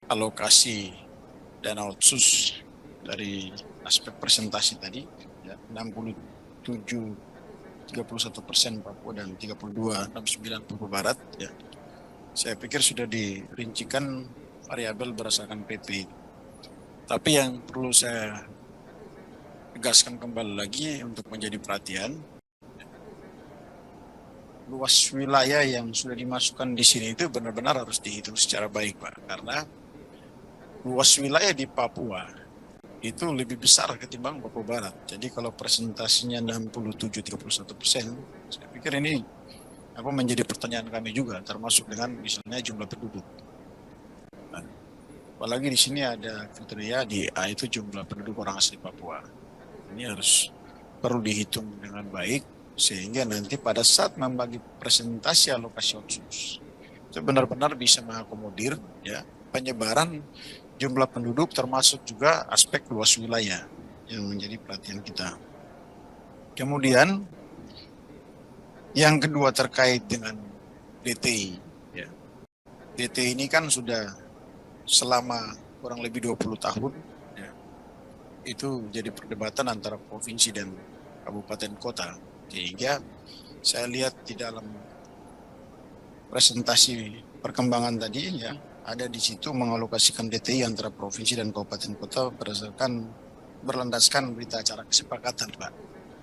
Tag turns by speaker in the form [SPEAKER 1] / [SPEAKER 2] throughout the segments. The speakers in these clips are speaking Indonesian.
[SPEAKER 1] alokasi dana otsus dari aspek presentasi tadi, ya, 67 31% Papua dan 32,69 Papua Barat, ya. Saya pikir sudah dirincikan variabel berdasarkan PP. Tapi yang perlu saya tegaskan kembali lagi untuk menjadi perhatian, luas wilayah yang sudah dimasukkan di sini itu benar-benar harus dihitung secara baik, Pak. Karena luas wilayah di Papua itu lebih besar ketimbang Papua Barat. Jadi kalau presentasinya 67,31%, saya pikir ini menjadi pertanyaan kami juga, termasuk dengan misalnya jumlah penduduk. Nah, apalagi di sini ada kriteria di A itu jumlah penduduk orang asli Papua. Ini harus perlu dihitung dengan baik sehingga nanti pada saat membagi presentasi alokasi otsus itu benar-benar bisa mengakomodir, ya, penyebaran jumlah penduduk termasuk juga aspek luas wilayah yang menjadi perhatian kita. Kemudian yang kedua terkait dengan DTI, ya. DTI ini kan sudah selama kurang lebih 20 tahun, ya, itu jadi perdebatan antara provinsi dan kabupaten kota. Sehingga saya lihat di dalam presentasi perkembangan tadi, ya, ada di situ mengalokasikan DTI antara provinsi dan kabupaten kota berdasarkan berlandaskan berita acara kesepakatan, Pak.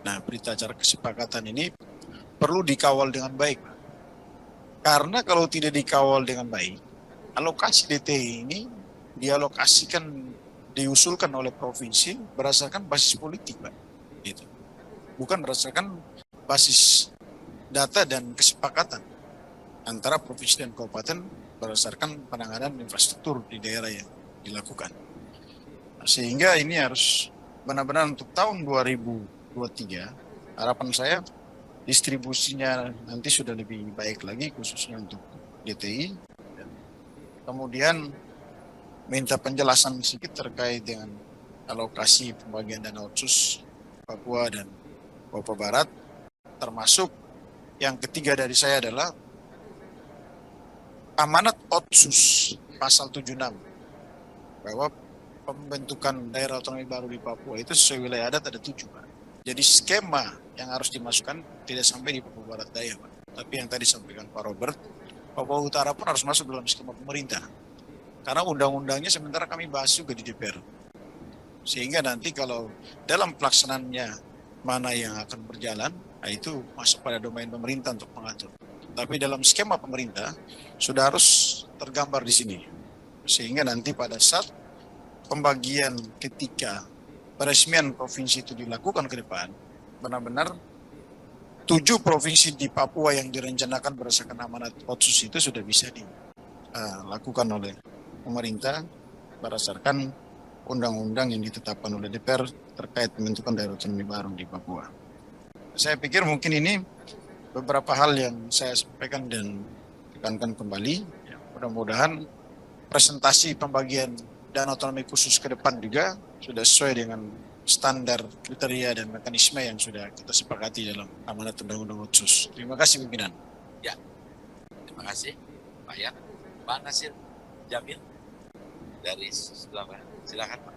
[SPEAKER 1] Nah, berita acara kesepakatan ini perlu dikawal dengan baik, Pak. Karena kalau tidak dikawal dengan baik, alokasi DTI ini dialokasikan, diusulkan oleh provinsi berdasarkan basis politik, Pak. Gitu. Bukan berdasarkan basis data dan kesepakatan antara provinsi dan kabupaten berdasarkan penanganan infrastruktur di daerah yang dilakukan. Sehingga ini harus benar-benar untuk tahun 2023, harapan saya distribusinya nanti sudah lebih baik lagi khususnya untuk DTI. Kemudian minta penjelasan sedikit terkait dengan alokasi pembagian dana otsus Papua dan Papua Barat, termasuk yang ketiga dari saya adalah amanat otsus pasal 76 bahwa pembentukan daerah otonomi baru di Papua itu sesuai wilayah adat ada 7, Pak. Jadi skema yang harus dimasukkan tidak sampai di Papua Barat Daya, Pak. Tapi yang tadi sampaikan Pak Robert, Papua Utara pun harus masuk dalam skema pemerintah. Karena undang-undangnya sementara kami bahas juga di DPR. Sehingga nanti kalau dalam pelaksanaannya mana yang akan berjalan, nah itu masuk pada domain pemerintah untuk mengatur. Tapi dalam skema pemerintah sudah harus tergambar di sini. Sehingga nanti pada saat pembagian ketika peresmian provinsi itu dilakukan ke depan, benar-benar 7 provinsi di Papua yang direncanakan berdasarkan amanat otsus itu sudah bisa dilakukan oleh pemerintah berdasarkan undang-undang yang ditetapkan oleh DPR terkait pembentukan daerah otonomi baru di Papua. Saya pikir mungkin ini beberapa hal yang saya sampaikan dan tekankan kembali. Ya, mudah-mudahan presentasi pembagian dana otonomi khusus ke depan juga sudah sesuai dengan standar, kriteria, dan mekanisme yang sudah kita sepakati dalam amanat undang-undang otsus. Terima kasih, pimpinan.
[SPEAKER 2] Ya, terima kasih Pak Yan. Pak Nasir Jamil dari Surabaya, silakan Pak.